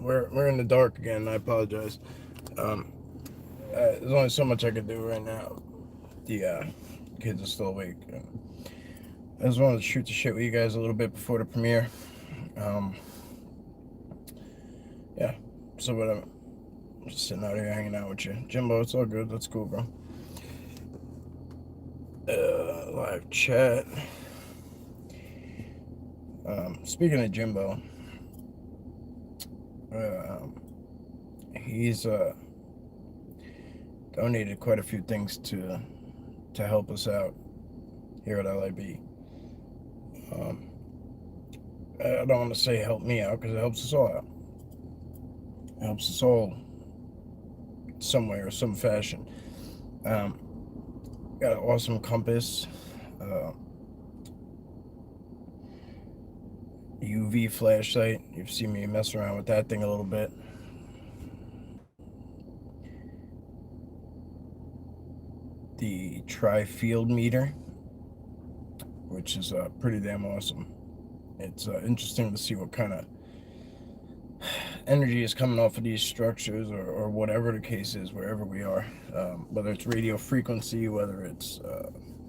we're in the dark again. I apologize. There's only so much I could do right now. The kids are still awake. I just wanted to shoot the shit with you guys a little bit before the premiere. Um, yeah. So whatever. I'm just sitting out here hanging out with you, Jimbo. It's all good. That's cool, bro. Live chat. Speaking of Jimbo, he's donated quite a few things to help us out here at LIB. I don't want to say help me out because it helps us all out. It helps us all some way or some fashion. Got an awesome compass, UV flashlight. You've seen me mess around with that thing a little bit. The tri-field meter, which is pretty damn awesome. It's interesting to see what kind of energy is coming off of these structures, or whatever the case is, wherever we are, whether it's radio frequency, whether it's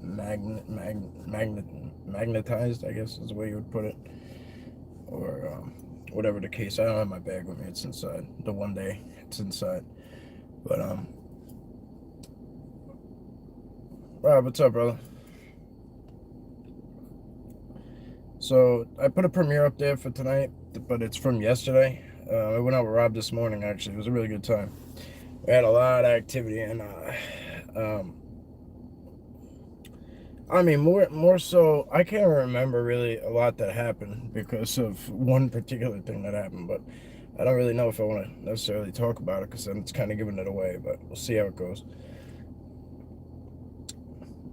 magnetized, I guess is the way you would put it, or whatever the case. I don't have my bag with me, it's inside. The one day it's inside. But Rob, what's up, brother? So I put a premiere up there for tonight, but it's from yesterday. I went out with Rob this morning, actually. It was a really good time. We had a lot of activity, and I mean, more so, I can't remember really a lot that happened because of one particular thing that happened, but I don't really know if I want to necessarily talk about it because then it's kind of giving it away, but we'll see how it goes.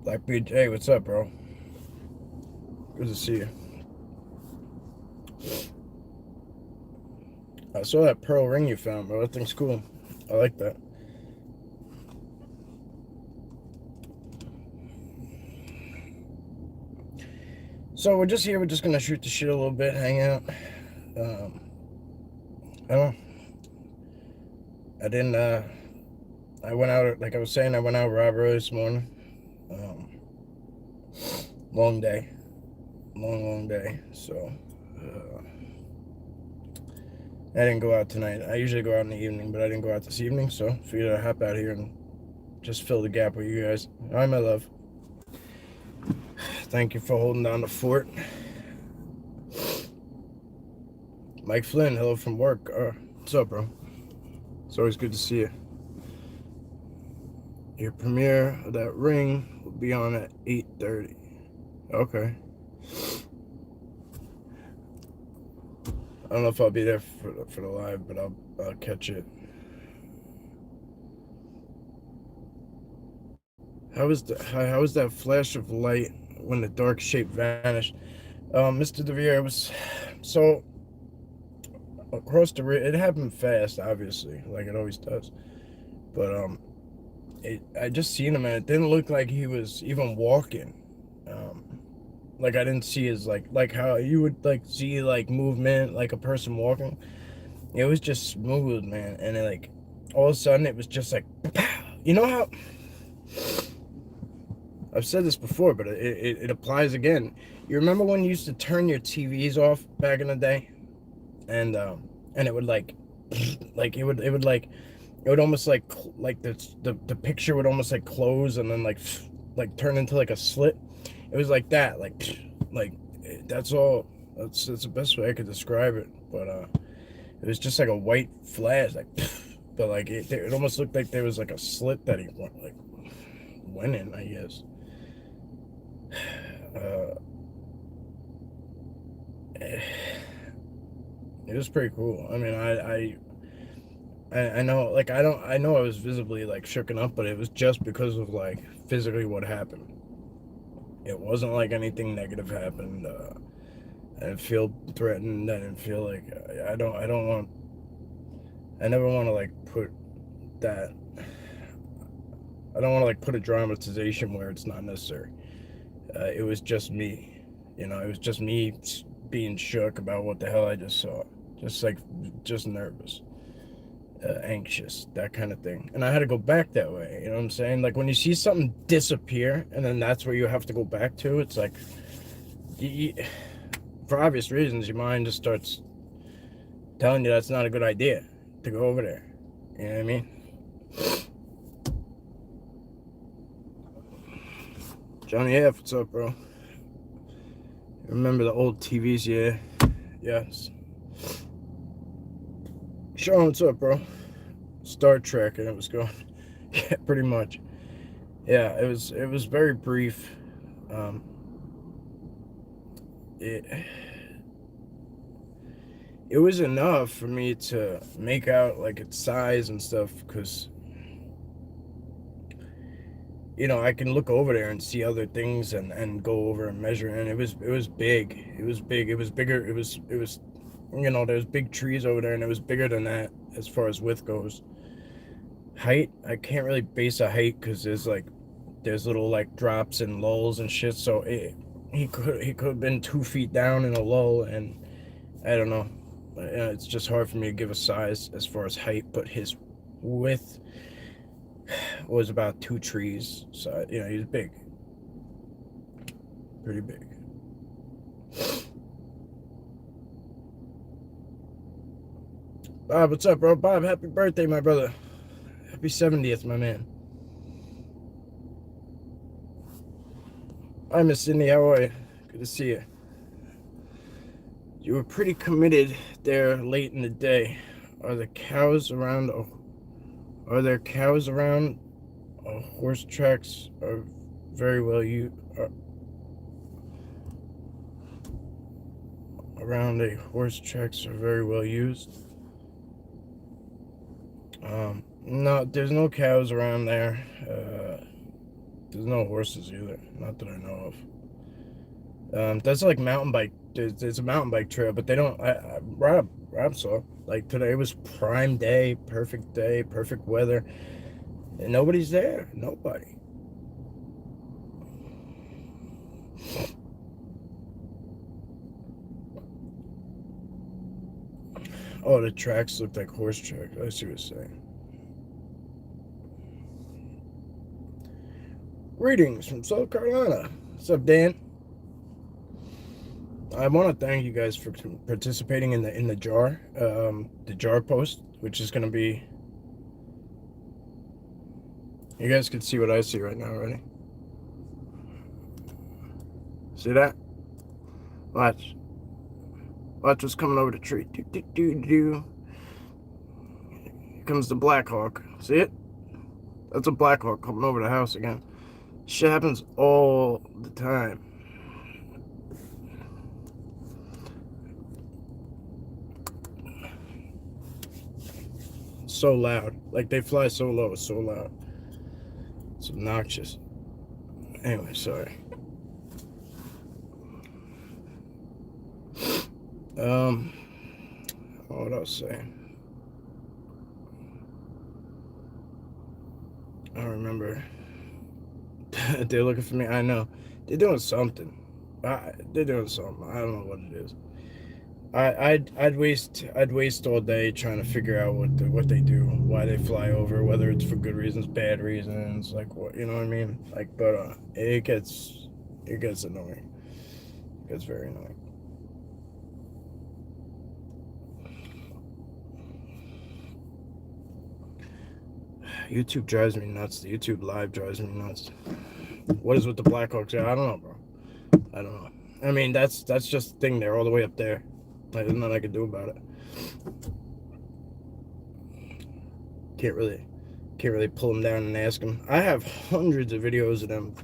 Blackbeard, hey, what's up, bro? Good to see you. I saw that pearl ring you found, bro. That thing's cool. I like that. So we're just here. We're just gonna shoot the shit a little bit, hang out. I don't know. I didn't. I went out, like I was saying. I went out with Rob early this morning. Long day, long day. So I didn't go out tonight. I usually go out in the evening, but I didn't go out this evening. So figured I'd hop out here and just fill the gap with you guys. All right, my love. Thank you for holding down the fort. Mike Flynn, hello from work. What's up, bro? It's always good to see you. Your premiere of that ring will be on at 8:30. Okay. I don't know if I'll be there for the live, but I'll catch it. How was that flash of light when the dark shape vanished? Mr. DeVere, it was so across the ridge. It happened fast, obviously, like it always does. But I just seen him, and it didn't look like he was even walking. Like I didn't see his like how you would like see like movement like a person walking. It was just smooth, man, and it, like all of a sudden it was just like, you know how I've said this before, but it applies again. You remember when you used to turn your TVs off back in the day, and it would like it would almost like the picture would almost like close and then like turn into like a slit. It was like that, like that's all. That's the best way I could describe it. But it was just like a white flash, like, but like it almost looked like there was like a slit that he went in, I guess. It was pretty cool. I mean, I know, like I know I was visibly like shooken up, but it was just because of like physically what happened. It wasn't like anything negative happened. I didn't feel threatened. I didn't feel like I never want to like put that. I don't want to like put a dramatization where it's not necessary. It was just me, it was just me being shook about what the hell I just saw. just nervous, anxious, that kind of thing. And I had to go back that way. You know what I'm saying? Like when you see something disappear, and then that's where you have to go back to. It's like, for obvious reasons, your mind just starts telling you that's not a good idea to go over there. You know what I mean? Johnny F, what's up, bro? Remember the old TVs? Yeah. Yes. Sean, what's up, bro? Star Trek, and it was going. Yeah, pretty much. Yeah, it was very brief. It was enough for me to make out like its size and stuff, because I can look over there and see other things and go over and measure, and it was big. It was big. It was bigger. It was there's big trees over there, and it was bigger than that as far as width goes. Height, I can't really base a height because there's little like drops and lulls and shit. So he could have been 2 feet down in a lull, and I don't know. It's just hard for me to give a size as far as height, but his width was about 2 trees. So he was big, pretty big. Bob, what's up, bro? Bob, happy birthday, my brother. Happy 70th, my man. Hi, Miss Cindy. How are you? Good to see you. You were pretty committed there late in the day. Are there cows around? Horse tracks are very well used. Around a horse tracks are very well used. No, there's no cows around there. There's no horses either, not that I know of. That's like mountain bike. There's a mountain bike trail, but they don't. Rob saw like today was prime day, perfect weather, and nobody's there. Nobody. Oh, the tracks looked like horse tracks. I see what you're saying. Greetings from South Carolina. What's up, Dan? I want to thank you guys for participating in the jar post, which is going to be. You guys can see what I see right now, ready? See that? Watch what's coming over the tree. Here comes the Black Hawk. See it? That's a Black Hawk coming over the house again. Shit happens all the time. So loud. Like they fly so low, it's so loud. It's obnoxious. Anyway, sorry. What else saying? I don't remember. They're looking for me. I know. They're doing something. They're doing something. I don't know what it is. I'd waste all day trying to figure out what they do, why they fly over, whether it's for good reasons, bad reasons, like what, you know what I mean? Like, but it gets annoying. It gets very annoying. YouTube drives me nuts. The YouTube live drives me nuts. What is with the Blackhawks? I don't know, bro. I don't know. I mean, that's just the thing. They're all the way up there. There's nothing I can do about it. Can't really pull them down and ask them. I have hundreds of videos of them,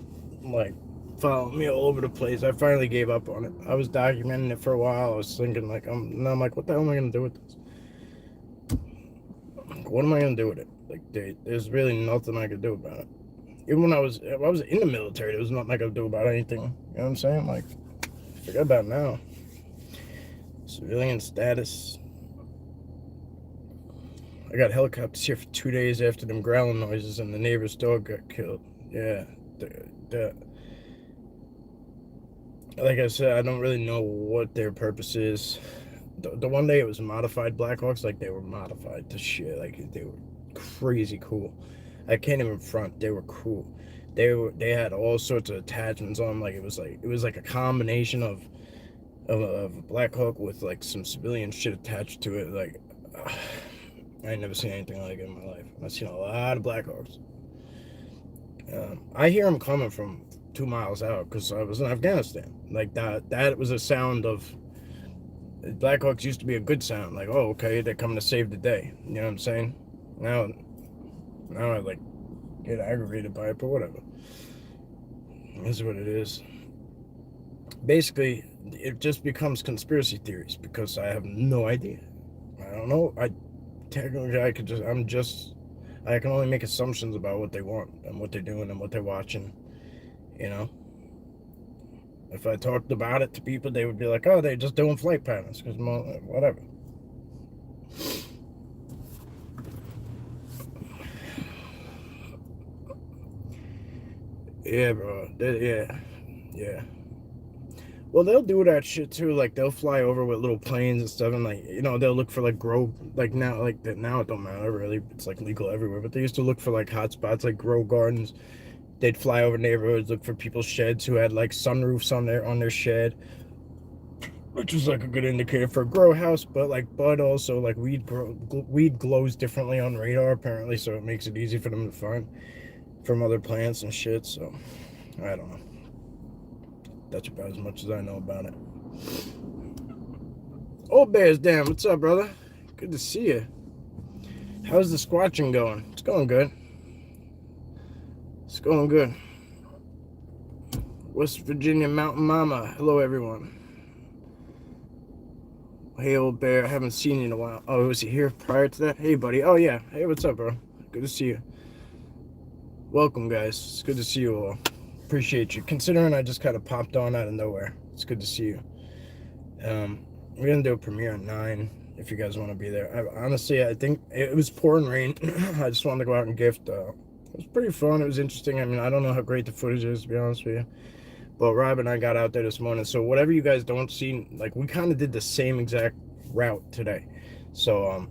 like, following me all over the place. I finally gave up on it. I was documenting it for a while. I was thinking, like, now I'm like, what the hell am I gonna do with this? What am I gonna do with it? Like, there's really nothing I could do about it. Even when I was in the military, there was nothing I could do about anything. You know what I'm saying? Like, forget about it now. Civilian status. I got helicopters here for 2 days after them growling noises, and the neighbor's dog got killed. Yeah, like I said, I don't really know what their purpose is. The one day it was modified Blackhawks, like they were modified to shit, like they were crazy cool. I can't even front. They were cool. They had all sorts of attachments on them. It was like a combination of a Black Hawk with like some civilian shit attached to it. Like I ain't never seen anything like it in my life. I've seen a lot of Blackhawks. I hear them coming from 2 miles out because I was in Afghanistan. Like that was a sound of Blackhawks used to be a good sound. Like, oh, okay, they're coming to save the day. You know what I'm saying? Now I like get aggravated by it, but whatever. This is what it is. Basically, it just becomes conspiracy theories because I have no idea. I don't know. Technically I can only make assumptions about what they want and what they're doing and what they're watching. You know, if I talked about it to people, they would be like, "Oh, they're just doing flight patterns," because whatever. Yeah, bro. Yeah. Well, they'll do that shit too. Like they'll fly over with little planes and stuff, and like they'll look for like grow like now like that now it don't matter really. It's like legal everywhere. But they used to look for like hot spots like grow gardens. They'd fly over neighborhoods, look for people's sheds who had like sunroofs on their shed, which was like a good indicator for a grow house. But also like weed glows differently on radar apparently, so it makes it easy for them to find from other plants and shit. So I don't know. That's about as much as I know about it. Old Bears, damn, what's up, brother? Good to see you. How's the squatching going? It's going good. It's going good. West Virginia Mountain Mama. Hello, everyone. Hey, Old Bear. I haven't seen you in a while. Oh, was he here prior to that? Hey, buddy. Oh, yeah. Hey, what's up, bro? Good to see you. Welcome, guys. It's good to see you all. Appreciate you. Considering I just kind of popped on out of nowhere. It's good to see you. We're going to do a premiere at 9 if you guys want to be there. Honestly, I think it was pouring rain. I just wanted to go out and gift. It was pretty fun. It was interesting. I mean, I don't know how great the footage is, to be honest with you. But Rob and I got out there this morning. So whatever you guys don't see, like we kind of did the same exact route today. So,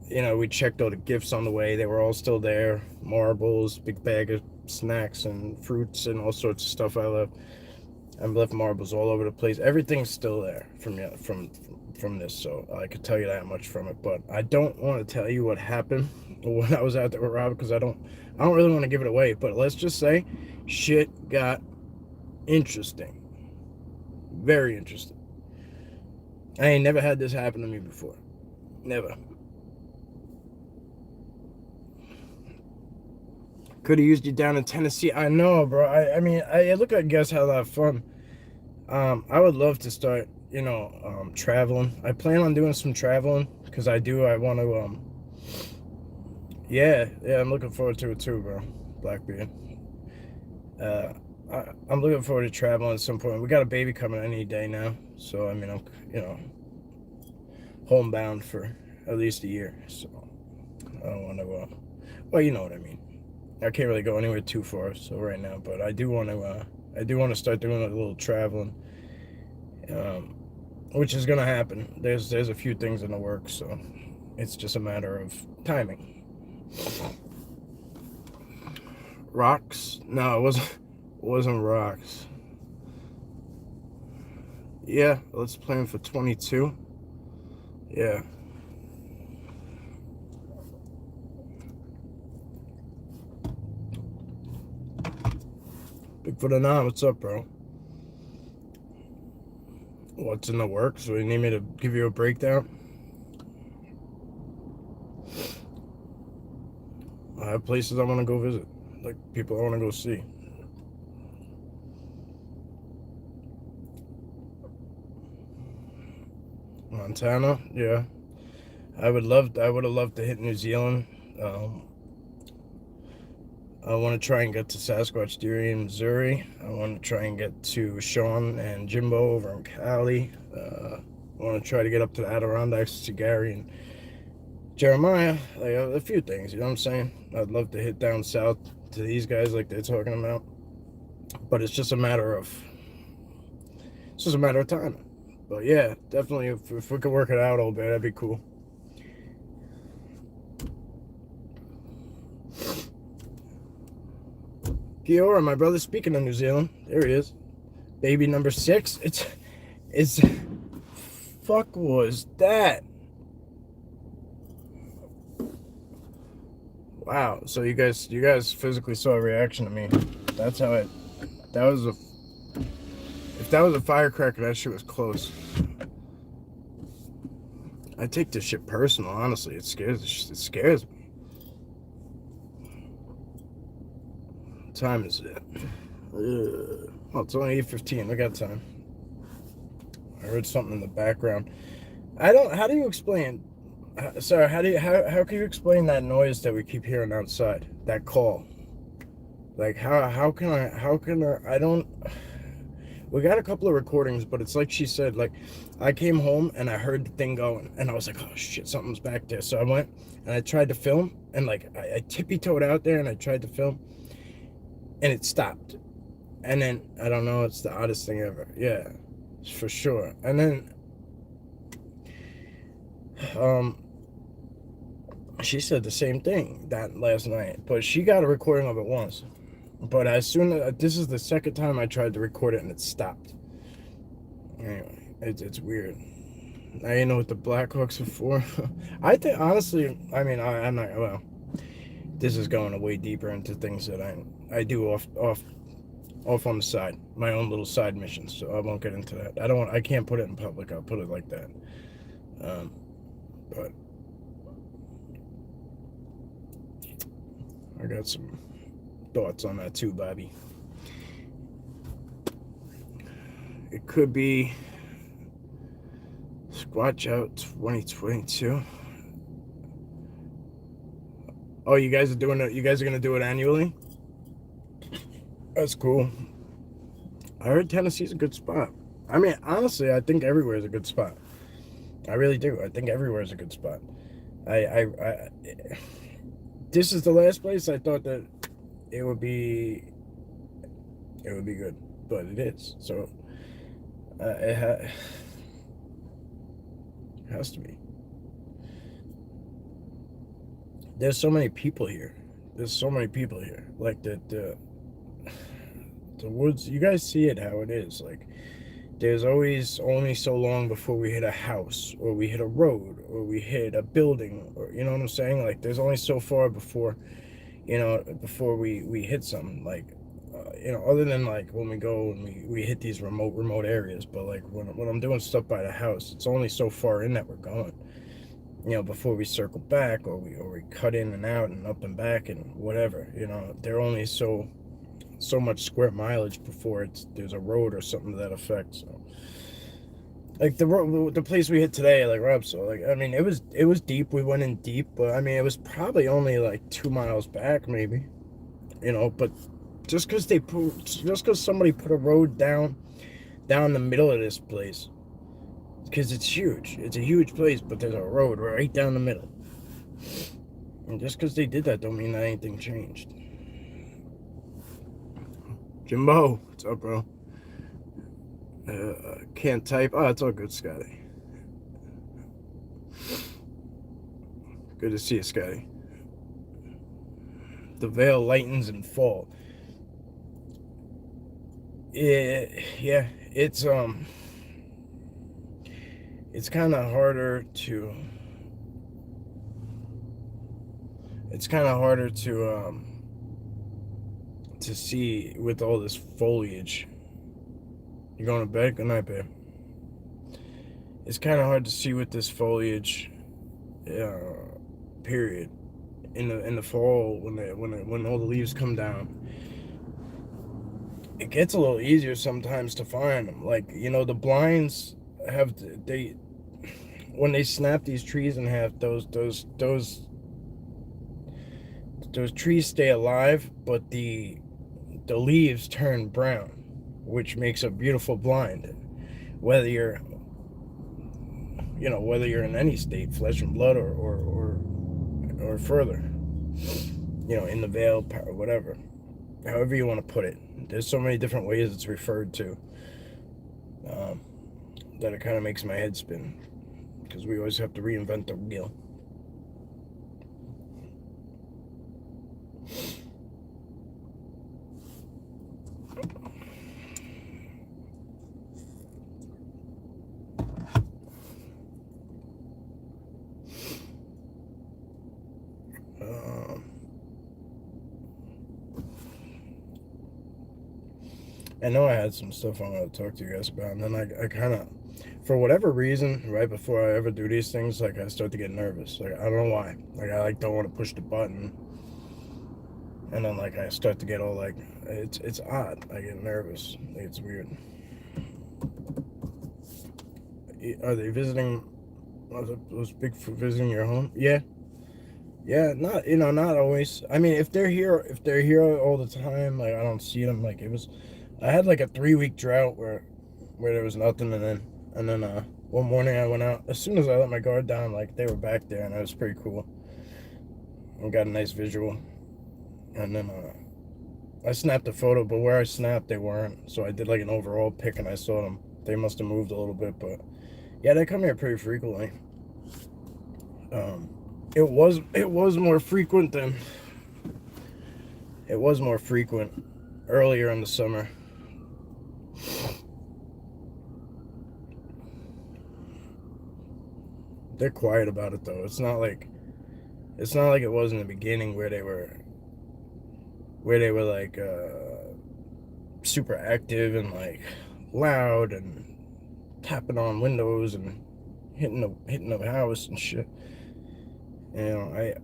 we checked all the gifts on the way. They were all still there. Marbles, big bag of snacks and fruits and all sorts of stuff I left marbles all over the place. Everything's still there from this, so I could tell you that much from it. But I don't want to tell you what happened when I was out there with Rob because I don't really want to give it away. But let's just say shit got interesting. Very interesting. I ain't never had this happen to me before. Never. Could have used you down in Tennessee. I know, bro. I mean, I look like you guys had a lot of fun. I would love to start, traveling. I plan on doing some traveling because I want to, yeah, I'm looking forward to it too, bro. Blackbeard. I'm looking forward to traveling at some point. We got a baby coming any day now, so I mean, I'm, homebound for at least a year. So I don't want to, well, you know what I mean. I can't really go anywhere too far, so right now, but I do want to start doing a little traveling, which is gonna happen. There's a few things in the works, so it's just a matter of timing. Rocks? No, it wasn't rocks. Yeah, let's plan for 22. Yeah. Bigfoot Anon, what's up, bro? What's in the works? Do you need me to give you a breakdown? I have places I want to go visit, like people I want to go see. Montana, yeah. I would have loved to hit New Zealand. I want to try and get to Sasquatch Theory in Missouri. I want to try and get to Sean and Jimbo over in Cali. I want to try to get up to the Adirondacks to Gary and Jeremiah. Like a few things, you know what I'm saying? I'd love to hit down south to these guys like they're talking about. But it's just a matter of timing. But yeah, definitely, if we could work it out a little bit, that'd be cool. Kiora, my brother, speaking of New Zealand, there he is. Baby number 6. It's, fuck was that? Wow. So you guys physically saw a reaction to me. That's how it. That was a. If that was a firecracker, that shit was close. I take this shit personal, honestly. It scares me. What time is it? Oh, it's only 8:15. We got time. I heard something in the background. I don't. How do you explain? Sorry. How can you explain that noise that we keep hearing outside? That call. Like how can I don't. We got a couple of recordings, but it's like she said, like, I came home and I heard the thing going, and I was like, oh shit, something's back there. So I went and I tried to film, and like I tippy-toed out there and I tried to film, and it stopped. And then, I don't know, it's the oddest thing ever. Yeah, for sure. And then, she said the same thing that last night, but she got a recording of it once. But as soon as, this is the second time I tried to record it and it stopped. Anyway, it's weird. Now you know what the Blackhawks are for. I think, honestly, I mean, I'm not, well, this is going way deeper into things that I do off on the side, my own little side missions. So I won't get into that. I can't put it in public. I'll put it like that. But I got some thoughts on that too, Bobby. It could be Squatch out 2022. Oh, you guys are doing it. You guys are gonna do it annually. That's cool. I heard Tennessee's a good spot. I mean, honestly, I think everywhere is a good spot. I really do. I think everywhere is a good spot. This is the last place I thought that it would be good, but it is. So it has to be. There's so many people here. Like the woods. You guys see it how it is. Like, there's always only so long before we hit a house, or we hit a road, or we hit a building, or, you know what I'm saying? Like, there's only so far before, before we hit something. Like, other than like when we go and we hit these remote areas. But like when I'm doing stuff by the house, it's only so far in that we're going. Before we circle back, or we cut in and out and up and back and whatever. They're only so much square mileage before there's a road or something to that effect. So, like the place we hit today, like Rob saw, like, I mean, it was deep. We went in deep, but I mean, it was probably only like 2 miles back, maybe. But just because somebody put a road down the middle of this place, because it's huge. It's a huge place, but there's a road right down the middle. And just because they did that don't mean that anything changed. Jimbo, what's up, bro? Can't type. Oh, it's all good, Scotty. Good to see you, Scotty. The veil lightens in fall. Yeah, it's kind of harder to. It's kind of harder to see with all this foliage. You going to bed? Good night, babe. It's kind of hard to see with this foliage, period. In the fall, when all the leaves come down, it gets a little easier sometimes to find them. Like, the blinds when they snap these trees in half, those trees stay alive, but the leaves turn brown, which makes a beautiful blind. Whether you're in any state, flesh and blood, or further, in the veil, whatever, however you want to put it. There's so many different ways it's referred to. that it kind of makes my head spin, because we always have to reinvent the wheel. I know I had some stuff I want to talk to you guys about, and then I kind of, for whatever reason, right before I ever do these things, like I start to get nervous. Like I don't know why. Like I like don't want to push the button, and then like I start to get all like, it's odd. I get nervous. Like, it's weird. Are they visiting? Was Bigfoot visiting your home? Yeah, yeah. Not not always. I mean, if they're here all the time, like I don't see them. Like it was, I had like a 3 week drought where there was nothing, and then one morning I went out. As soon as I let my guard down, like they were back there, and it was pretty cool. I got a nice visual, and then I snapped a photo, but where I snapped they weren't. So I did like an overall pic, and I saw them. They must have moved a little bit, but yeah, they come here pretty frequently. It was more frequent than it was more frequent earlier in the summer. They're quiet about it though. It's not like it was in the beginning where they were like super active and like loud and tapping on windows and hitting the house and shit. I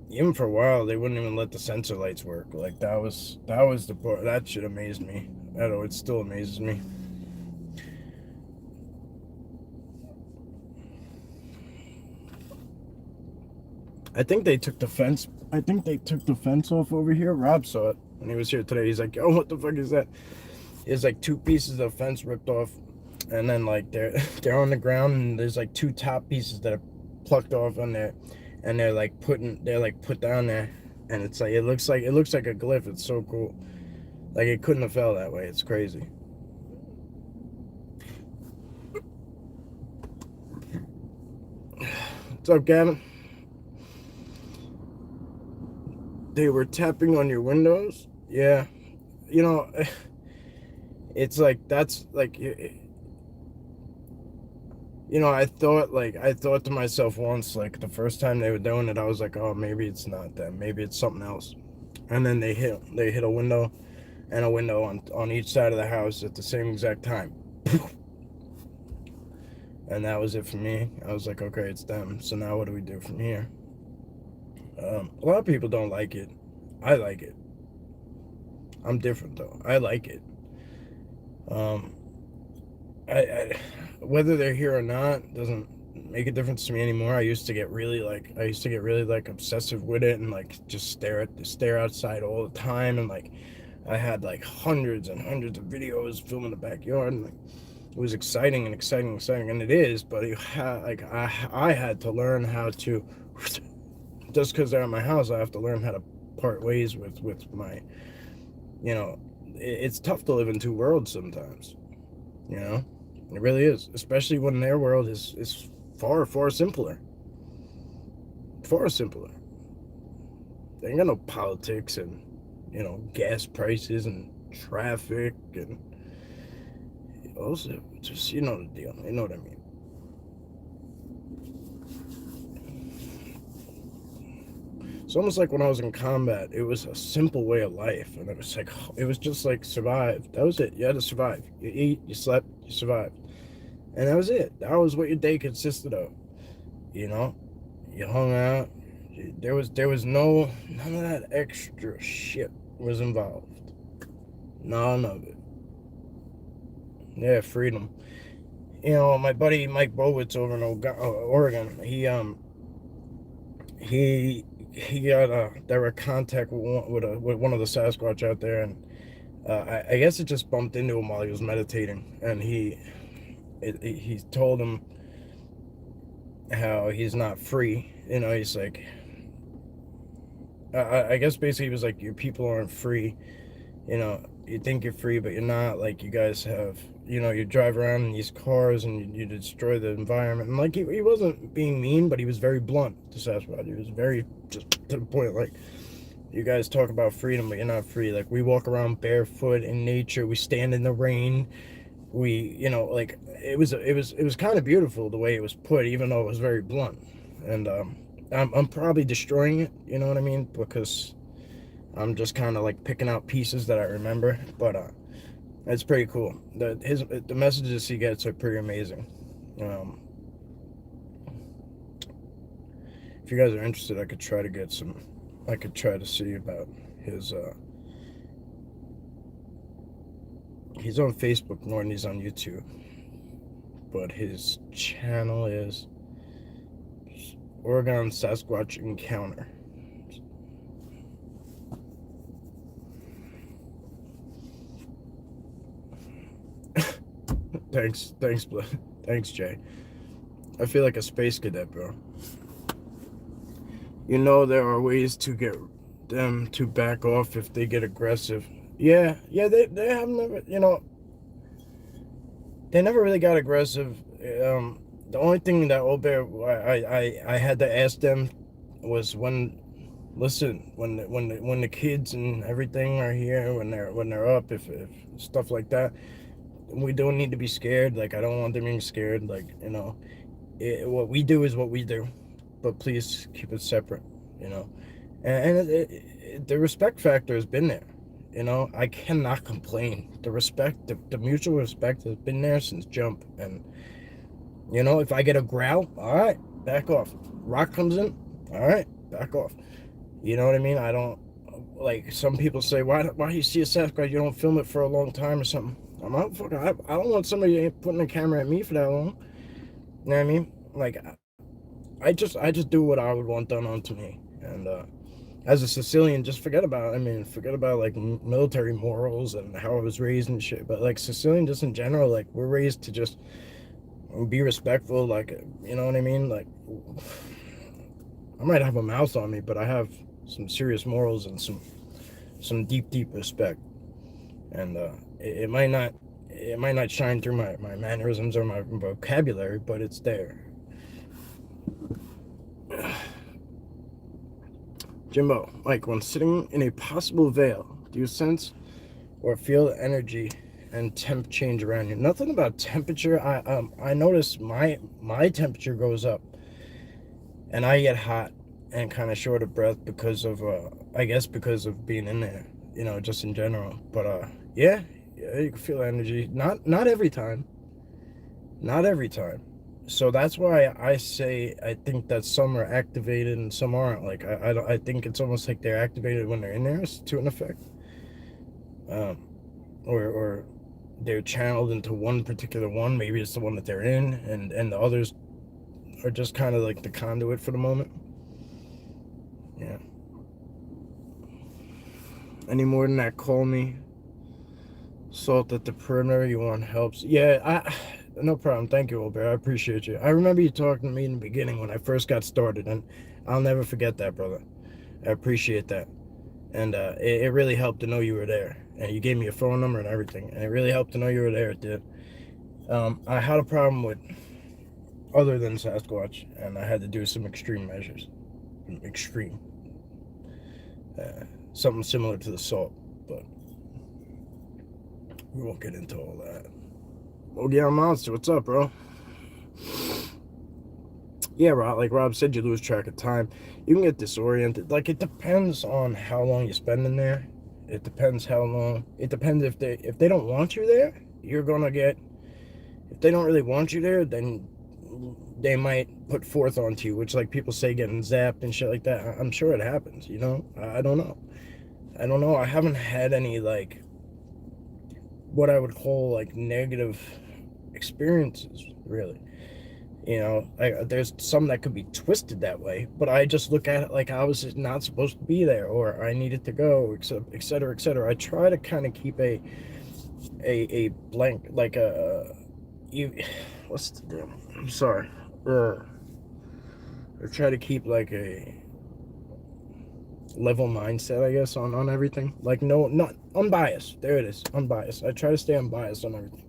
even for a while they wouldn't even let the sensor lights work. Like that was the part that shit amazed me. I know it still amazes me. I think they took the fence. I think they took the fence off over here. Rob saw it when he was here today. He's like, "Oh, what the fuck is that?" There's like 2 pieces of fence ripped off, and then like they're on the ground, and there's like 2 top pieces that are plucked off on there, and they're like put down there, and it's like it looks like a glyph. It's so cool. Like it couldn't have fell that way. It's crazy. What's up, Gavin? They were tapping on your windows. Yeah, you know, it's like that's like I thought to myself once, like the first time they were doing it, I was like, oh, maybe it's not them, maybe it's something else. And then they hit a window and a window on each side of the house at the same exact time. And that was it for me. I was like, okay, it's them. So now what do we do from here? A lot of people don't like it. I like it. I'm different though. I like it. Um, I whether they're here or not doesn't make a difference to me anymore. I used to get really like obsessive with it and like just stare outside all the time, and like I had like hundreds and hundreds of videos filming the backyard, and like it was exciting, and it is. But I had to learn how to, just because they're at my house, I have to learn how to part ways with my, it's tough to live in two worlds sometimes. You know, it really is, especially when their world is far simpler. Far simpler. They ain't got no politics and gas prices and traffic and also just the deal. You know what I mean. It's almost like when I was in combat, it was a simple way of life, and it was just like survive. That was it. You had to survive. You eat, you slept, you survived, and that was it. That was what your day consisted of. You know, you hung out. There was none of that extra shit was involved. None of it. Yeah, freedom. My buddy Mike Bowitz over in Oregon. He got direct contact with one of the Sasquatch out there, and I guess it just bumped into him while he was meditating, and he told him how he's not free. He's like, I guess basically he was like, your people aren't free. You think you're free, but you're not. Like you guys have you drive around in these cars and you destroy the environment. And like he wasn't being mean, but he was very blunt to Sasquatch. He was very just to the point. Like, you guys talk about freedom, but you're not free. Like, we walk around barefoot in nature. We stand in the rain. We, like, it was kind of beautiful the way it was put, even though it was very blunt. And I'm probably destroying it. You know what I mean? Because I'm just kind of like picking out pieces that I remember. But it's pretty cool. The messages he gets are pretty amazing. If you guys are interested, I could try to see about his. He's on Facebook more than he's on YouTube, but his channel is Oregon Sasquatch Encounter. Thanks, Jay. I feel like a space cadet, bro. There are ways to get them to back off if they get aggressive. Yeah, they have never, they never really got aggressive. The only thing that I had to ask them was when the kids and everything are here, when they're up, if stuff like that, we don't need to be scared. Like, I don't want them being scared. Like, what we do is what we do, but please keep it separate. And the respect factor has been there. I cannot complain. The mutual respect has been there since jump. And if I get a growl, all right, back off. Rock comes in, all right, back off. You know what I mean? I don't, like, some people say, why do you see a Sasquatch, you don't film it for a long time or something? I'm not fucking, I don't want somebody putting a camera at me for that long. You know what I mean? Like, I just do what I would want done onto me. And as a Sicilian, just forget about like military morals and how I was raised and shit. But like Sicilian, just in general, like, we're raised to just be respectful. Like, you know what I mean? Like, I might have a mouse on me, but I have some serious morals and some deep respect. And it might not shine through my mannerisms or my vocabulary, but it's there. Jimbo, like, when sitting in a possible veil, do you sense or feel the energy and temp change around you? Nothing about temperature. I notice my temperature goes up, and I get hot and kind of short of breath because of I guess because of being in there, just in general. But yeah, you can feel energy. Not every time. Not every time. So that's why I say I think that some are activated and some aren't. Like, I think it's almost like they're activated when they're in there to an effect, or they're channeled into one particular one. Maybe it's the one that they're in, and the others are just kind of like the conduit for the moment. Yeah. Any more than that, call me. Salt at the perimeter. You want helps? Yeah, no problem. Thank you, Albert. I appreciate you. I remember you talking to me in the beginning when I first got started, and I'll never forget that, brother. I appreciate that. And it really helped to know you were there. And you gave me a phone number and everything. And it really helped to know you were there, dude. I had a problem with other than Sasquatch, and I had to do some extreme measures. Extreme. Something similar to the salt, but we won't get into all that. Yeah, Monster, what's up, bro? Yeah, Rob, like Rob said, you lose track of time. You can get disoriented. Like, it depends on how long you spend in there. It depends how long. It depends if they don't want you there, you're gonna get. If they don't really want you there, then they might put forth onto you, which, like, people say, getting zapped and shit like that. I'm sure it happens. I don't know. I haven't had any, like, what I would call, like, negative experiences, really. There's some that could be twisted that way, but I just look at it like I was not supposed to be there, or I needed to go, et cetera, et cetera. I try to kind of keep a blank, like what's the damn? I'm sorry. I try to keep like a level mindset, I guess, on everything. Like, no, not unbiased. There it is, unbiased. I try to stay unbiased on everything.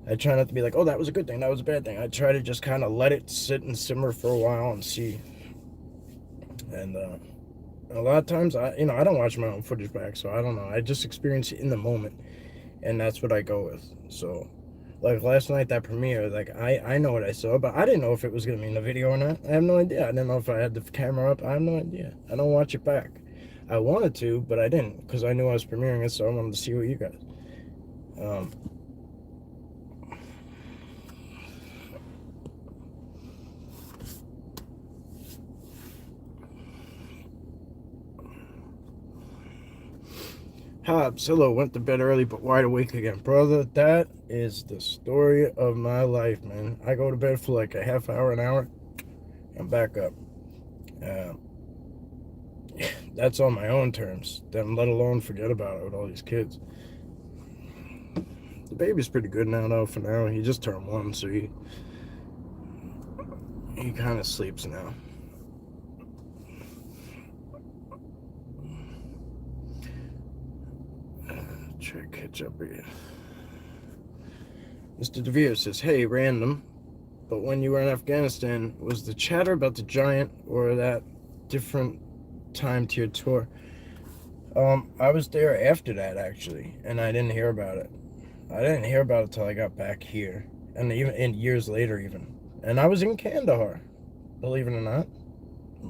I try not to be like, oh, that was a good thing, that was a bad thing. I try to just kind of let it sit and simmer for a while and see. And a lot of times, I don't watch my own footage back, so I don't know. I just experience it in the moment, and that's what I go with. So, like last night, that premiere, like I know what I saw, but I didn't know if it was gonna be in the video or not. I have no idea. I didn't know if I had the camera up. I have no idea. I don't watch it back. I wanted to, but I didn't because I knew I was premiering it, so I wanted to see what you guys. Um, Hobbs, hello, went to bed early but wide awake again. Brother, that is the story of my life, man. I go to bed for like a half hour, an hour, and back up. Uh, that's on my own terms, then let alone forget about it with all these kids. The baby's pretty good now, though, for now. He just turned 1, so he kind of sleeps now. Try to catch up here. Mr. DeVere says, hey, random, but when you were in Afghanistan, was the chatter about the giant or that different time to your tour? I was there after that, actually, and I didn't hear about it. I didn't hear about it till I got back here, and even in years later, even. And I was in Kandahar, believe it or not.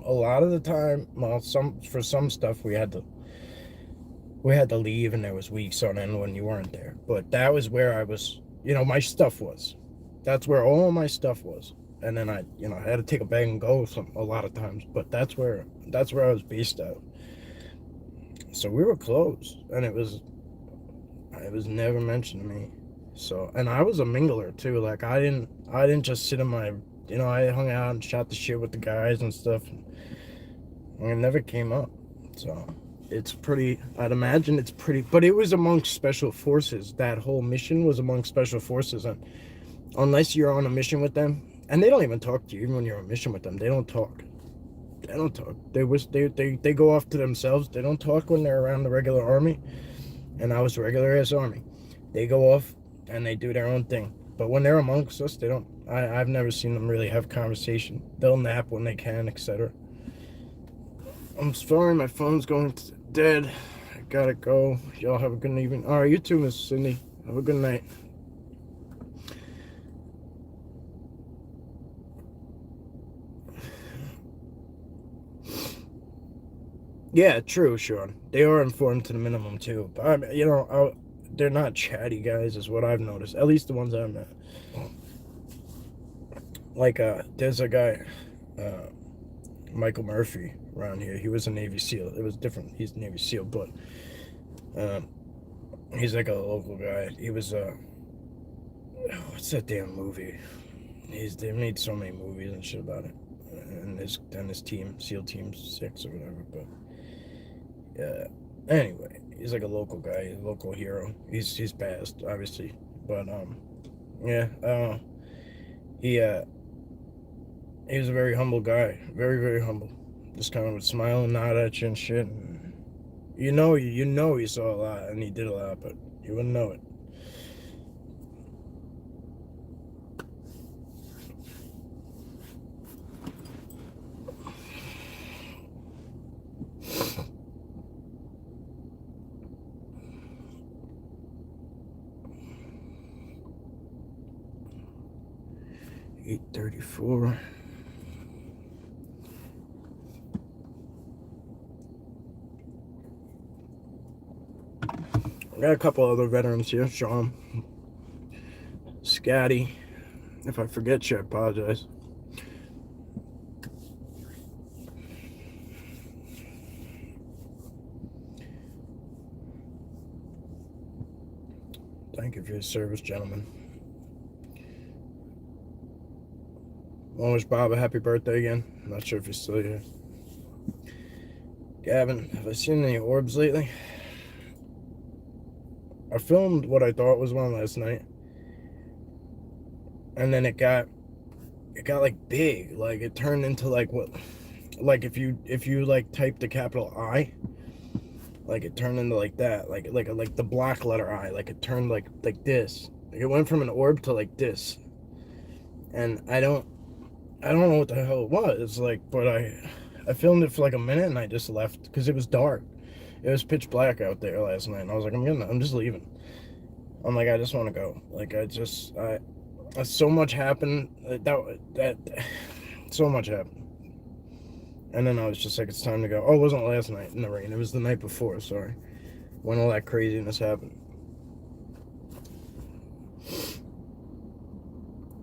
A lot of the time, well, for some stuff we had to leave, and there was weeks on end when you weren't there. But that was where I was, my stuff was. That's where all my stuff was. And then I had to take a bag and go a lot of times. But that's where I was based out. So we were close, and it was never mentioned to me. So, and I was a mingler too. Like I didn't just sit in my, I hung out and shot the shit with the guys and stuff. And it never came up. So it's pretty, I'd imagine it's pretty, but it was amongst special forces. That whole mission was among special forces. And unless you're on a mission with them, and they don't even talk to you, even when you're on a mission with them, they don't talk. They don't talk. They go off to themselves. They don't talk when they're around the regular army. And I was regular ass army. They go off and they do their own thing. But when they're amongst us, they don't, I've never seen them really have conversation. They'll nap when they can, etc. I'm sorry, my phone's going dead. I gotta go. Y'all have a good evening. All right, you too, Miss Cindy. Have a good night. Yeah, true, Sean. They are informed to the minimum too. But they're not chatty guys, is what I've noticed. At least the ones I've met. Like, there's a guy, Michael Murphy, around here. He was a Navy SEAL. It was different. He's a Navy SEAL, but he's like a local guy. He was what's that damn movie? They made so many movies and shit about it. And his team, SEAL Team 6 or whatever. But anyway, he's like a local guy, a local hero. He's passed, obviously, but he was a very humble guy, very very humble. Just kind of would smile and nod at you and shit. And you know he saw a lot and he did a lot, but you wouldn't know it. $8:34. I got a couple other veterans here. Sean, Scotty. If I forget you, I apologize. Thank you for your service, gentlemen. I want to wish Bob a happy birthday again. I'm not sure if he's still here. Gavin, have I seen any orbs lately? I filmed what I thought was one last night, and then it got like big. Like it turned into like what, like if you like type the capital I, like it turned into like that, like the black letter I, like it turned like this, It went from an orb to like this, and I don't know what the hell it was. Like, but I filmed it for like a minute and I just left because it was dark. It was pitch black out there last night, and I was like, I'm just leaving. I'm like, I just want to go. Like, so much happened. That so much happened. And then I was just like, it's time to go. Oh, it wasn't last night in the rain. It was the night before. Sorry, when all that craziness happened.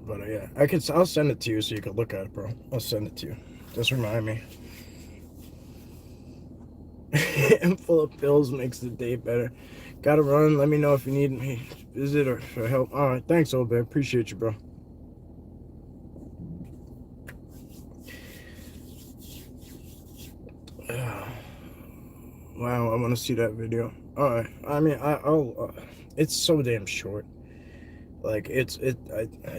But yeah, I'll send it to you so you can look at it, bro. I'll send it to you. Just remind me. And full of pills makes the day better. Gotta run. Let me know if you need me visit or for help. All right, thanks, old man. Appreciate you, bro. Wow, I want to see that video. All right. I mean, I'll. It's so damn short. Like I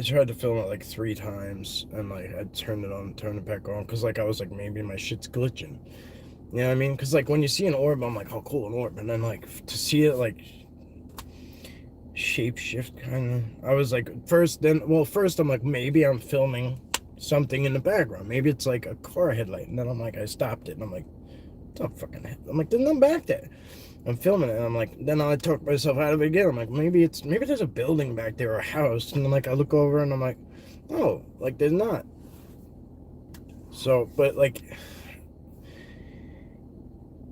tried to film it like 3 times, and like I turned it on, turned it back on, cause like I was like, maybe my shit's glitching. You know what I mean? Cause like when you see an orb, I'm like, oh cool, an orb, and then like to see it like shape shift kind of. I was like, first I'm like, maybe I'm filming something in the background. Maybe it's like a car headlight, and then I'm like, I stopped it, and I'm like, it's not fucking head. I'm like, there's nothing back there. I'm filming it, and I'm like, then I talk myself out of it again. I'm like, maybe there's a building back there or a house, and then like I look over and I'm like, oh, like there's not. So, but like,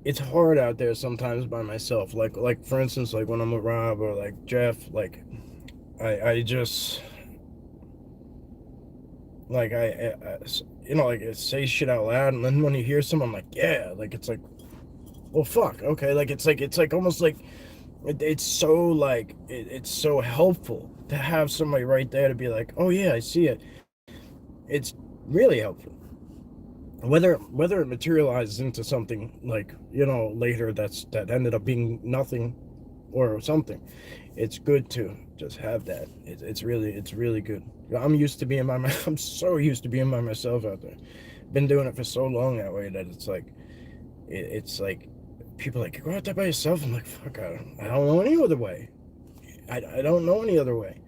it's hard out there sometimes by myself. Like for instance, like when I'm with Rob or like Jeff, like I just like you know, like I say shit out loud, and then when you hear someone, I'm like, yeah, like it's like, well, fuck, okay, like it's like almost like it's so like it's so helpful to have somebody right there to be like, oh yeah, I see it. It's really helpful. Whether it materializes into something like, you know, later that ended up being nothing or something, it's good to just have that. It's really good. I'm used to being by my I'm so used to being by myself out there. Been doing it for so long that way that it's like it's like people are like, you go out there by yourself. I'm like, fuck, I don't know any other way. I don't know any other way.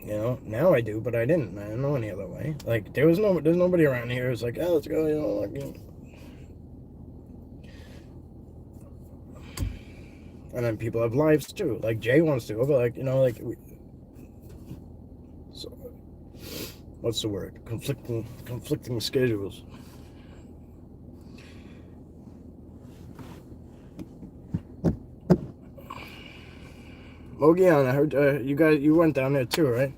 You know, now I do, but I didn't. I don't know any other way. Like there's nobody around here who's like, oh, let's go. You know, like, and then people have lives too. Like Jay wants to go, but like, you know, like, so, what's the word? Conflicting schedules. Mogian, I heard you went down there too, right?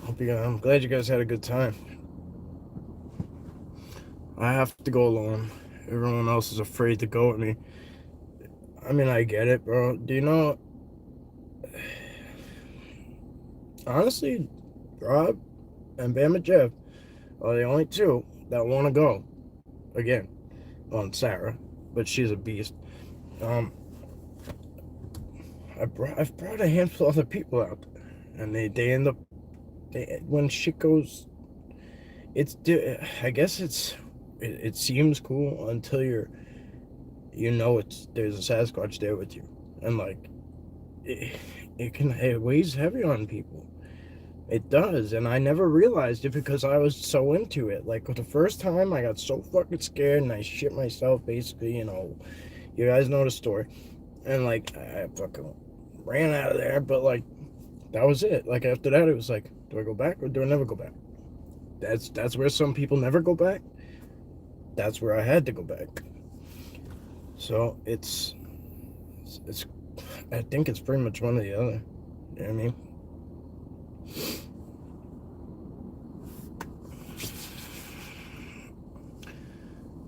I'm glad you guys had a good time. I have to go alone. Everyone else is afraid to go with me. I mean, I get it, bro. Do you know? Honestly, Rob and Bam and Jeff are the only two that want to go again. On Sarah, but she's a beast. Um, I've brought a handful of other people out there, and they end up when shit goes. I guess it seems cool until you know there's a Sasquatch there with you, and like it weighs heavy on people. It does, and I never realized it because I was so into it. Like the first time, I got so fucking scared and I shit myself. Basically, you know, you guys know the story, and like I fucking ran out of there. But like that was it. Like after that, it was like, do I go back or do I never go back? That's where some people never go back. That's where I had to go back. So it's I think it's pretty much one or the other. You know what I mean?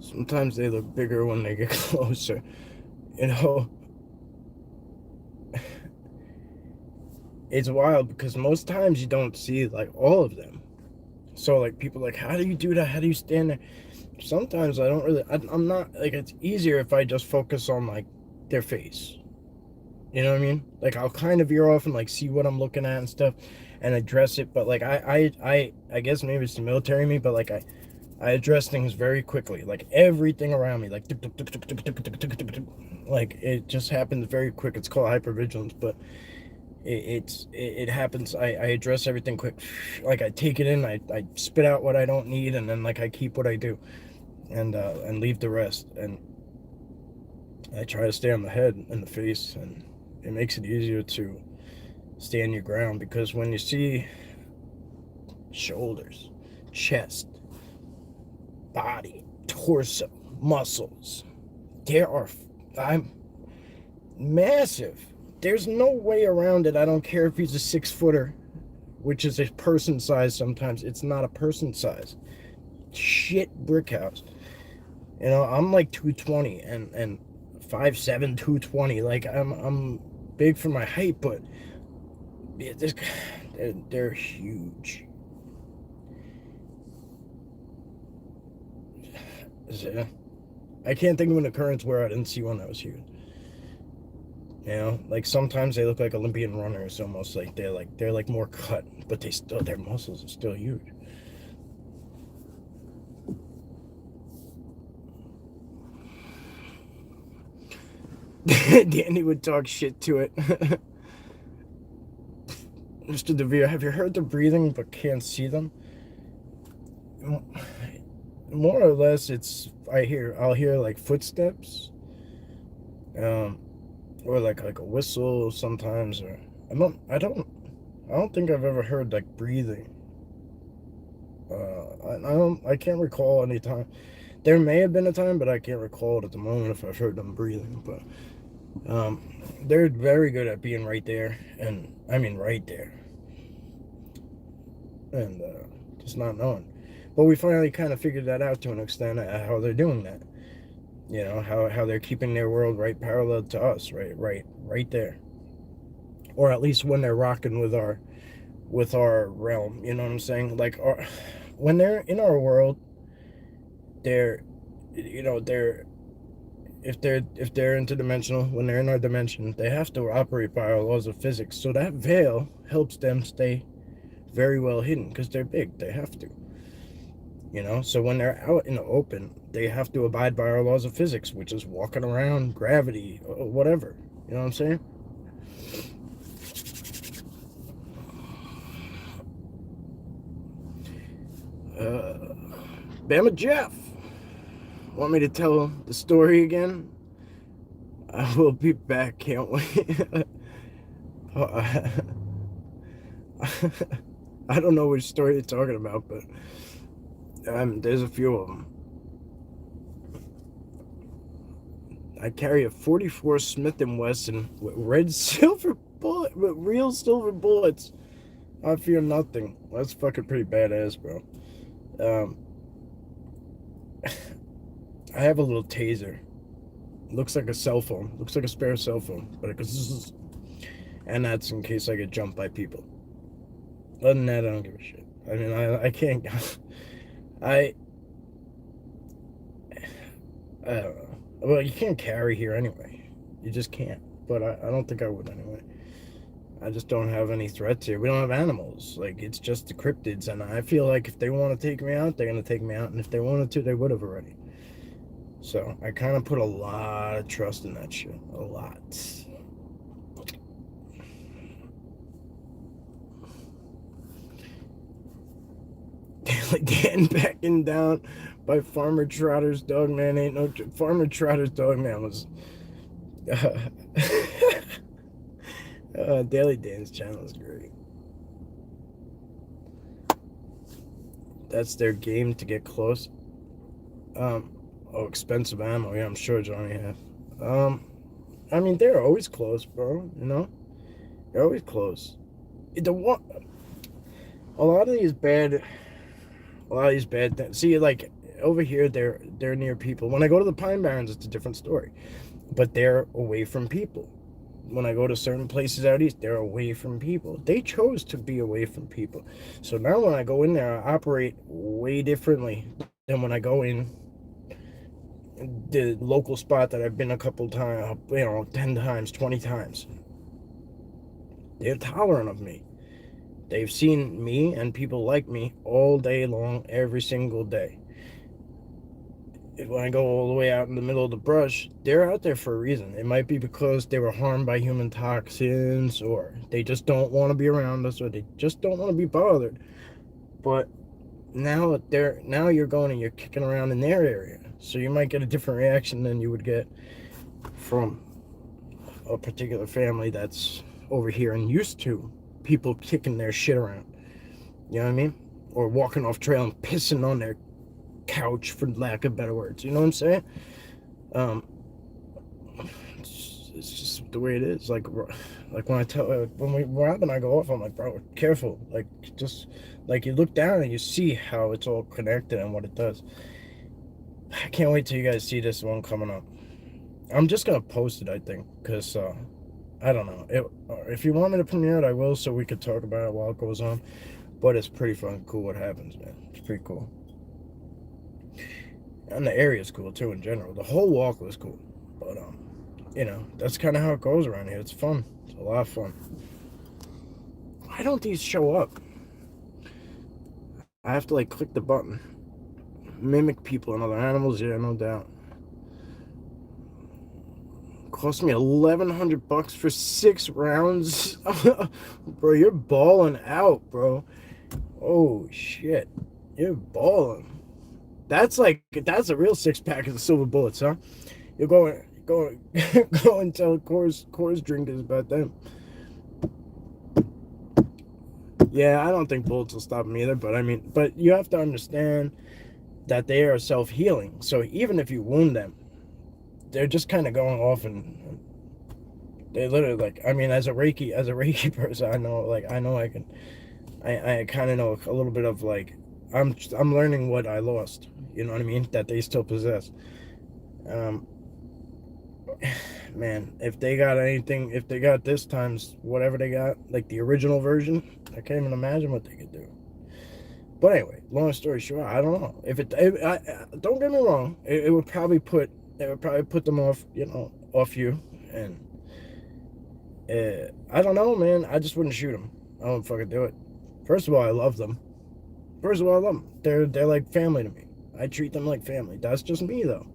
Sometimes they look bigger when they get closer. You know, it's wild because most times you don't see like all of them. So like people are like, how do you do that? How do you stand there? Sometimes I don't really. I'm not like, it's easier if I just focus on like their face. You know what I mean? Like I'll kind of veer off and like see what I'm looking at and stuff, and address it. But like I guess maybe it's the military in me, but like I address things very quickly. Like everything around me, like it just happens very quick. It's called hypervigilance, but It happens. I address everything quick. Like I take it in, I spit out what I don't need, and then like I keep what I do, and leave the rest. And I try to stay on the head and the face, and it makes it easier to stand your ground, because when you see shoulders, chest, body, torso, muscles, there are I'm massive. There's no way around it. I don't care if he's a 6-footer, which is a person size. Sometimes it's not a person size. Shit brick house. You know, I'm like 220 and 5'7", 220. Like I'm big for my height, but yeah, they're huge. I can't think of an occurrence where I didn't see one that was huge. You know, like sometimes they look like Olympian runners, almost like they're like more cut, but their muscles are still huge. Danny would talk shit to it. Mr. DeVere, have you heard the breathing but can't see them? More or less, I'll hear like footsteps, um, or like a whistle sometimes, or I don't think I've ever heard like breathing. I can't recall any time. There may have been a time, but I can't recall it at the moment if I've heard them breathing. But they're very good at being right there, and I mean right there, and just not knowing. But we finally kind of figured that out to an extent, how they're doing that. You know, how they're keeping their world right parallel to us, right there, or at least when they're rocking with our realm. You know what I'm saying? Like when they're in our world, they're you know they're if they're interdimensional, when they're in our dimension, they have to operate by our laws of physics. So that veil helps them stay very well hidden because they're big. They have to. You know, so when they're out in the open, they have to abide by our laws of physics, which is walking around, gravity, whatever. You know what I'm saying? Bama Jeff, want me to tell the story again? I will be back, can't wait. I don't know which story you're talking about, but there's a few of them. I carry a 44 Smith & Wesson with with real silver bullets. I fear nothing. That's fucking pretty badass, bro. Um, I have a little taser. Looks like a cell phone. Looks like a spare cell phone, but it goes, and that's in case I get jumped by people. Other than that, I don't give a shit. I mean, I can't. I I don't know. Well, you can't carry here anyway. You just can't. But I don't think I would anyway. I just don't have any threats here. We don't have animals. Like, it's just the cryptids. And I feel like if they want to take me out, they're going to take me out. And if they wanted to, they would have already. So I kind of put a lot of trust in that shit. A lot. Like getting backing down by Farmer Trotter's dog man ain't no Farmer Trotter's dog man was Daily Dan's channel is great. That's their game to get close. Oh, expensive ammo. Yeah, I'm sure Johnny had. I mean, they're always close, bro. You know, they're always close. The one, a lot of these bad things. See, like over here, they're near people. When I go to the Pine Barrens, it's a different story, but they're away from people. When I go to certain places out east, they're away from people. They chose to be away from people. So now when I go in there, I operate way differently than when I go in the local spot that I've been a couple times, 10 times, 20 times. They're tolerant of me. They've seen me and people like me all day long, every single day. when I go all the way out in the middle of the brush, they're out there for a reason. It might be because they were harmed by human toxins, or they just don't want to be around us, or they just don't want to be bothered. But now you're going and you're kicking around in their area, so you might get a different reaction than you would get from a particular family that's over here and used to people kicking their shit around. You know what I mean? Or walking off trail and pissing on their couch, for lack of better words. You know what I'm saying? Um, it's just the way it is. Like when I tell when Rob and I go off, I'm like, bro, careful. Like, just like, you look down and you see how it's all connected and what it does. I can't wait till you guys see this one coming up. I'm just gonna post it, I think, because I don't know. If you want me to premiere it, I will, so we could talk about it while it goes on. But it's pretty fucking cool what happens, man. It's pretty cool. And the area's cool too in general. The whole walk was cool. But you know, that's kind of how it goes around here. It's fun. It's a lot of fun. Why don't these show up? I have to like click the button. Mimic people and other animals, yeah, no doubt. Cost me $1,100 for 6 rounds. Bro, you're balling out, bro. Oh shit, you're balling. That's a real 6-pack of the silver bullets, huh? You're going go and tell Coors drinkers about them. Yeah, I don't think bullets will stop them either, but I mean, but you have to understand that they are self-healing. So even if you wound them, they're just kind of going off, and they literally, like, I mean, as a Reiki person, I know I kind of know a little bit of, like, I'm learning what I lost. You know what I mean? That they still possess. Man, if they got this times whatever they got, like the original version, I can't even imagine what they could do. But anyway, long story short, I don't know. Don't get me wrong, it would probably put them off, you know, off you, and I don't know, man. I just wouldn't shoot them. I don't fucking do it. First of all, I love them. They're like family to me. I treat them like family. That's just me, though.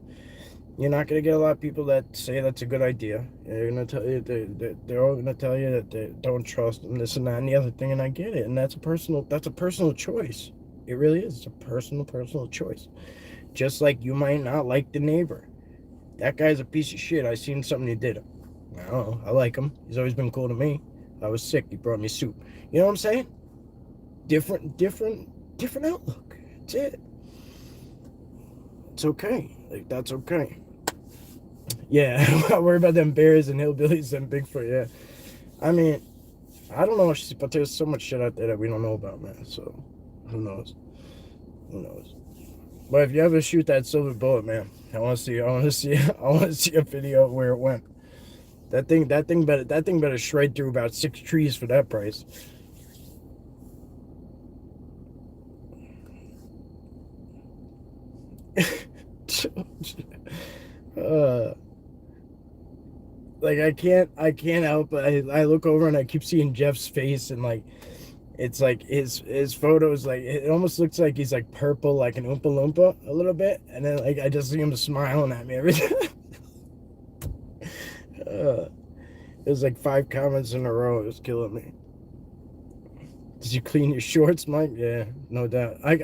You're not gonna get a lot of people that say that's a good idea. They're gonna tell you they're all gonna tell you that they don't trust them, this and that and the other thing, and I get it. And that's a personal choice. It really is. It's a personal choice. Just like you might not like the neighbor. That guy's a piece of shit. I seen something he did. I don't know. I like him. He's always been cool to me. I was sick. He brought me soup. You know what I'm saying? Different outlook. That's it. It's okay. Like, that's okay. Yeah, I worry about them bears and hillbillies and Bigfoot. Yeah, I mean, I don't know, but there's so much shit out there that we don't know about, man. So, who knows? But if you ever shoot that silver bullet, man, I want to see a video of where it went. That thing better shred through about 6 trees for that price. Like, I can't help but I look over and I keep seeing Jeff's face, and like, it's like his photos, like, it almost looks like he's like purple, like an Oompa Loompa a little bit, and then like I just see him smiling at me every time. It was like 5 comments in a row. It was killing me. Did you clean your shorts, Mike? Yeah, no doubt. I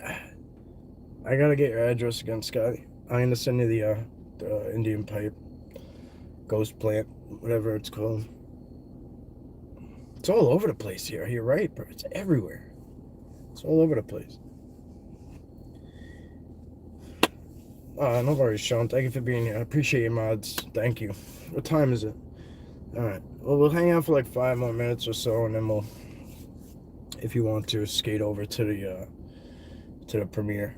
gotta get your address again, Scotty. I'm gonna send you the Indian pipe, ghost plant, whatever it's called. It's all over the place here. You're right, bro. It's everywhere. It's all over the place. No worries, Sean. Thank you for being here. I appreciate your mods. Thank you. What time is it? Alright. Well, we'll hang out for like 5 more minutes or so, and then we'll, if you want to, skate over to the premiere.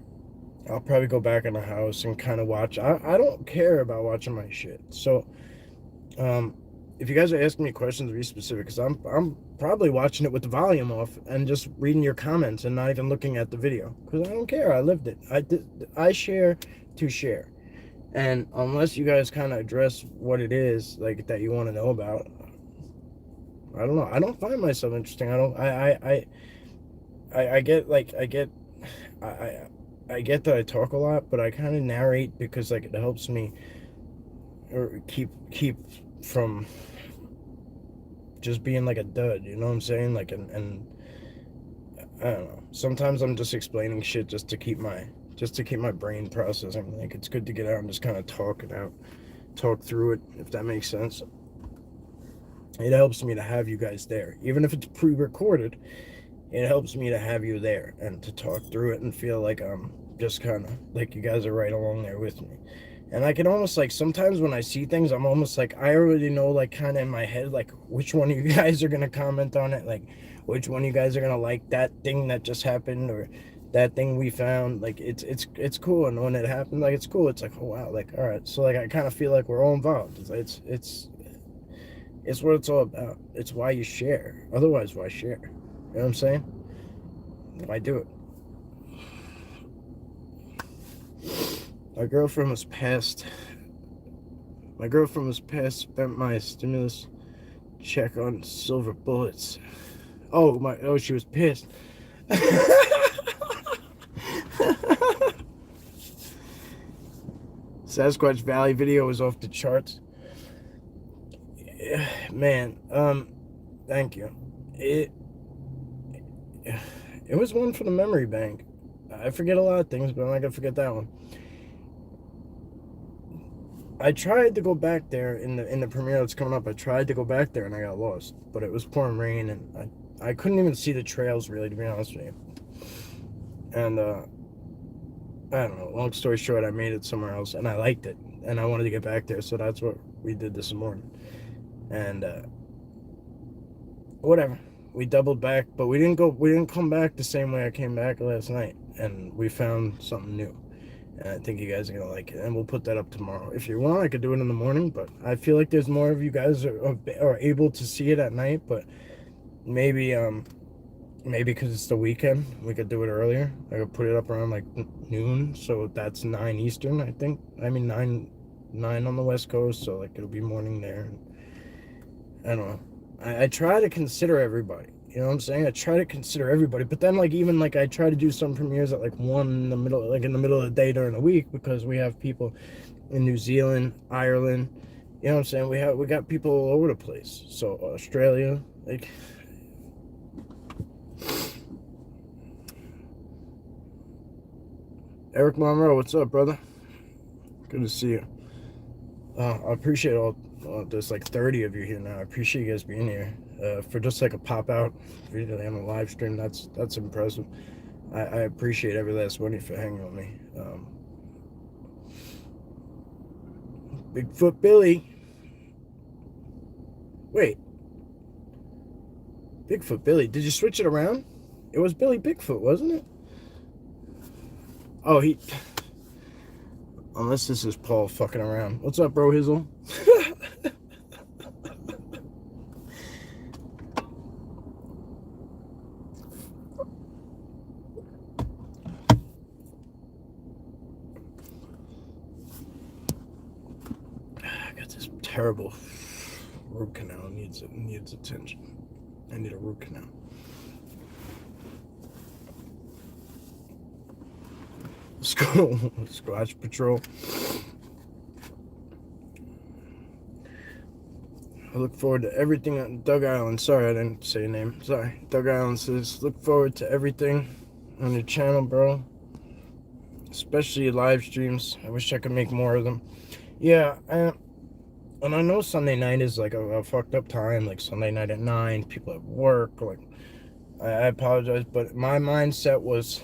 I'll probably go back in the house and kind of watch. I don't care about watching my shit. So, if you guys are asking me questions, be specific, because I'm probably watching it with the volume off and just reading your comments and not even looking at the video, because I don't care. I lived it. I share to share, and unless you guys kind of address what it is, like, that you want to know about, I don't know. I don't find myself interesting. I I get that I talk a lot, but I kind of narrate because like it helps me or keep from just being like a dud, you know what I'm saying? Like and I don't know. Sometimes I'm just explaining shit just to keep my brain processing. Like it's good to get out and just kind of talk it out, talk through it, if that makes sense. It helps me to have you guys there, even if it's pre-recorded. It helps me to have you there and to talk through it and feel like I'm just kind of like you guys are right along there with me. And I can almost like sometimes when I see things, I'm almost like I already know like kind of in my head like which one of you guys are gonna comment on it, like which one of you guys are gonna like that thing that just happened or that thing we found. Like it's cool, and when it happened, like it's cool. It's like, oh wow, like all right. So like I kind of feel like we're all involved. It's what it's all about. It's why you share. Otherwise, why share? You know what I'm saying? Why do it? My girlfriend was passed. My girlfriend was passed. Spent my stimulus check on silver bullets. Oh, she was pissed. Sasquatch Valley video was off the charts. Man, thank you. It was one for the memory bank. I forget a lot of things, but I'm not gonna forget that one. I tried to go back there in the premiere that's coming up. I tried to go back there and I got lost, but it was pouring rain and I couldn't even see the trails really, to be honest with you. And I don't know. Long story short, I made it somewhere else and I liked it and I wanted to get back there, so that's what we did this morning. And whatever, we doubled back, but we didn't come back the same way I came back last night, and we found something new. And I think you guys are gonna like it, and we'll put that up tomorrow. If you want, I could do it in the morning, but I feel like there's more of you guys are able to see it at night. But maybe maybe because it's the weekend, we could do it earlier. I could put it up around like noon, so that's 9 Eastern, I think. I mean 9 on the West Coast, so like it'll be morning there. I don't know. I try to consider everybody. You know what I'm saying? I try to consider everybody, but then like even like I try to do some premieres at like 1 in the middle, like in the middle of the day during the week, because we have people in New Zealand, Ireland. You know what I'm saying? We got people all over the place. So Australia, like. Eric Monroe, what's up, brother? Good to see you. I appreciate all. There's like 30 of you here now. I appreciate you guys being here. For just like a pop out video on a live stream, that's impressive. I appreciate every last one of you for hanging with me. Bigfoot Billy. Wait. Bigfoot Billy. Did you switch it around? It was Billy Bigfoot, wasn't it? Oh, he. Unless this is Paul fucking around. What's up, bro, Hizzle? I got this terrible root canal. Needs attention. I need a root canal. Squatch Patrol. I look forward to everything on Doug Island. Sorry, I didn't say your name. Sorry. Doug Island says, look forward to everything on your channel, bro. Especially live streams. I wish I could make more of them. Yeah, and I know Sunday night is like a fucked up time. Like Sunday night at 9, people at work. Like, I apologize, but my mindset was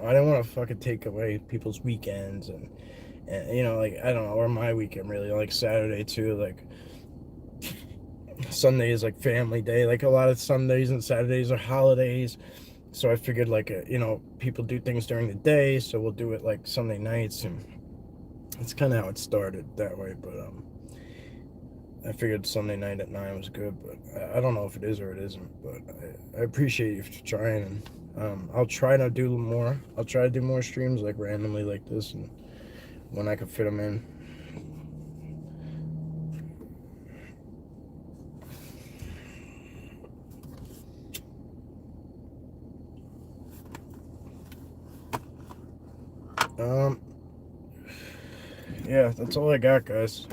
I didn't want to fucking take away people's weekends and you know, like, I don't know, or my weekend really, like Saturday too, like Sunday is like family day, like a lot of Sundays and Saturdays are holidays, so I figured like, you know, people do things during the day, so we'll do it like Sunday nights, and it's kind of how it started that way, but I figured Sunday night at 9 was good, but I don't know if it is or it isn't, but I appreciate you for trying, and I'll try to do more. I'll try to do more streams like randomly like this, and when I can fit them in. yeah, that's all I got, guys.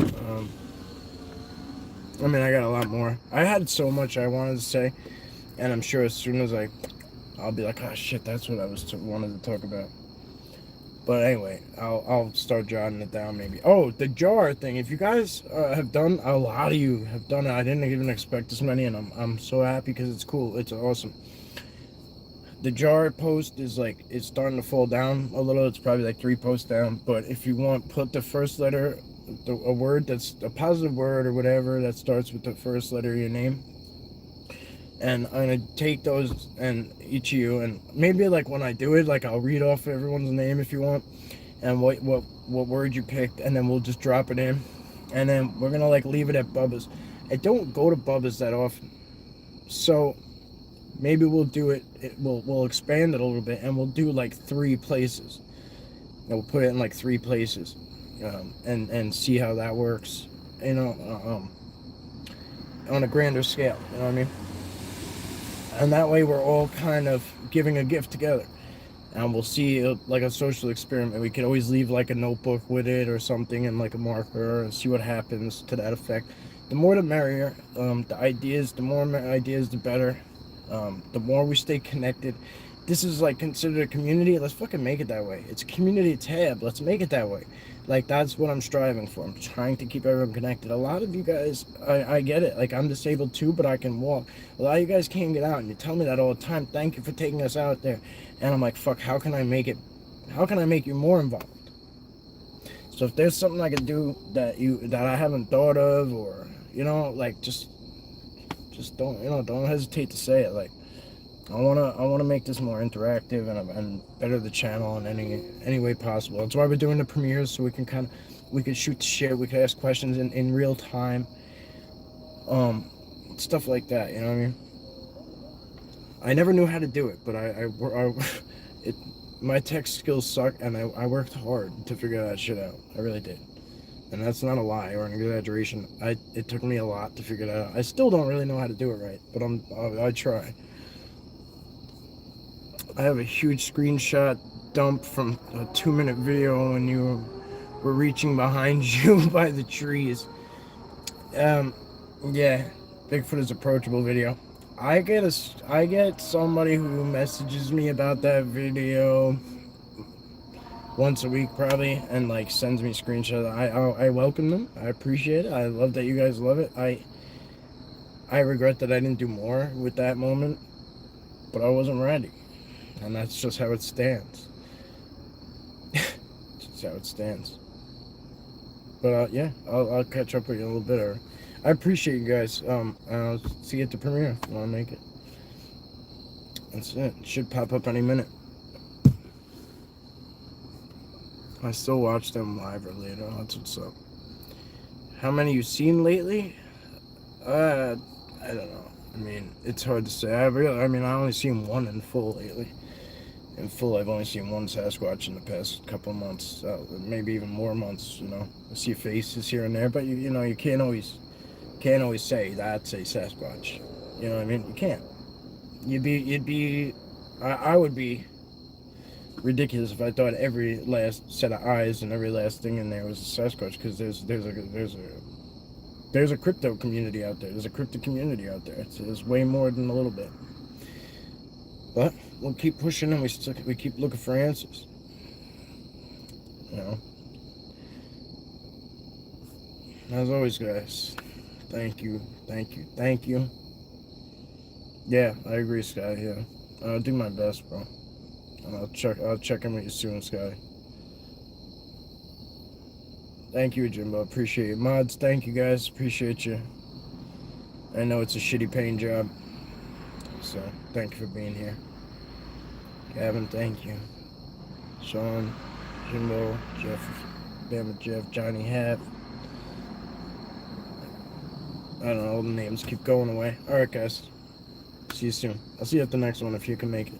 I mean, I got a lot more. I had so much I wanted to say, and I'm sure as soon as I'll be like, oh shit, that's what I wanted to talk about. But anyway, I'll start jotting it down maybe. Oh, the jar thing. If you guys have done, a lot of you have done it. I didn't even expect this many, and I'm so happy because it's cool. It's awesome. The jar post is like, it's starting to fall down a little. It's probably like 3 posts down. But if you want, put the first letter, a word that's a positive word or whatever that starts with the first letter of your name. And I'm gonna take those and each of you, and maybe like when I do it, like I'll read off everyone's name if you want, and what word you picked, and then we'll just drop it in, and then we're gonna like leave it at Bubba's. I don't go to Bubba's that often, so maybe we'll do it. We'll expand it a little bit, and we'll do like 3 places. And we'll put it in like 3 places, and see how that works. You know, on a grander scale. You know what I mean? And that way we're all kind of giving a gift together, and we'll see like a social experiment. We could always leave like a notebook with it or something, and like a marker, and see what happens to that effect. The more the merrier. The more ideas, the better. The more we stay connected. This is like considered a community. Let's fucking make it that way. It's a community tab. Let's make it that way. Like, that's what I'm striving for. I'm trying to keep everyone connected. A lot of you guys, I get it. Like, I'm disabled too, but I can walk. A lot of you guys can't get out, and you tell me that all the time. Thank you for taking us out there. And I'm like, fuck, how can I make you more involved? So if there's something I could do that I haven't thought of, or, you know, like, just don't hesitate to say it. Like, I wanna make this more interactive and better the channel in any way possible. That's why we're doing the premieres, so we can shoot the shit, we can ask questions in real time, stuff like that. You know what I mean? I never knew how to do it, but my tech skills suck, and I worked hard to figure that shit out. I really did, and that's not a lie or an exaggeration. It took me a lot to figure that out. I still don't really know how to do it right, but I try. I have a huge screenshot dump from a 2-minute video when you were reaching behind you by the trees. Yeah, Bigfoot is approachable video. I get somebody who messages me about that video once a week probably, and like sends me screenshots. I welcome them. I appreciate it. I love that you guys love it. I regret that I didn't do more with that moment, but I wasn't ready. And that's just how it stands. Just how it stands. But yeah, I'll catch up with you a little bit. Or I appreciate you guys. I'll see you at the premiere if you want to make it. That's it. It should pop up any minute. I still watch them live or later. That's what's up. How many you seen lately? I don't know. I mean, it's hard to say. I only seen one in full lately. In full, I've only seen one Sasquatch in the past couple of months, maybe even more months. You know, I see faces here and there, but you know, you can't always say that's a Sasquatch. You know what I mean? You can't. I would be ridiculous if I thought every last set of eyes and every last thing in there was a Sasquatch, because there's a crypto community out there. There's a crypto community out there. It's way more than a little bit. But we'll keep pushing, and we keep looking for answers. You know. As always, guys, thank you. Yeah, I agree, Sky. Yeah, I'll do my best, bro. And I'll check in with you soon, Sky. Thank you, Jimbo. Appreciate it. Mods, thank you, guys. Appreciate you. I know it's a shitty paying job, so thank you for being here. Gavin, thank you. Sean, Jimbo, Jeff, Bama Jeff, Johnny Hat. I don't know, all the names keep going away. Alright, guys. See you soon. I'll see you at the next one if you can make it.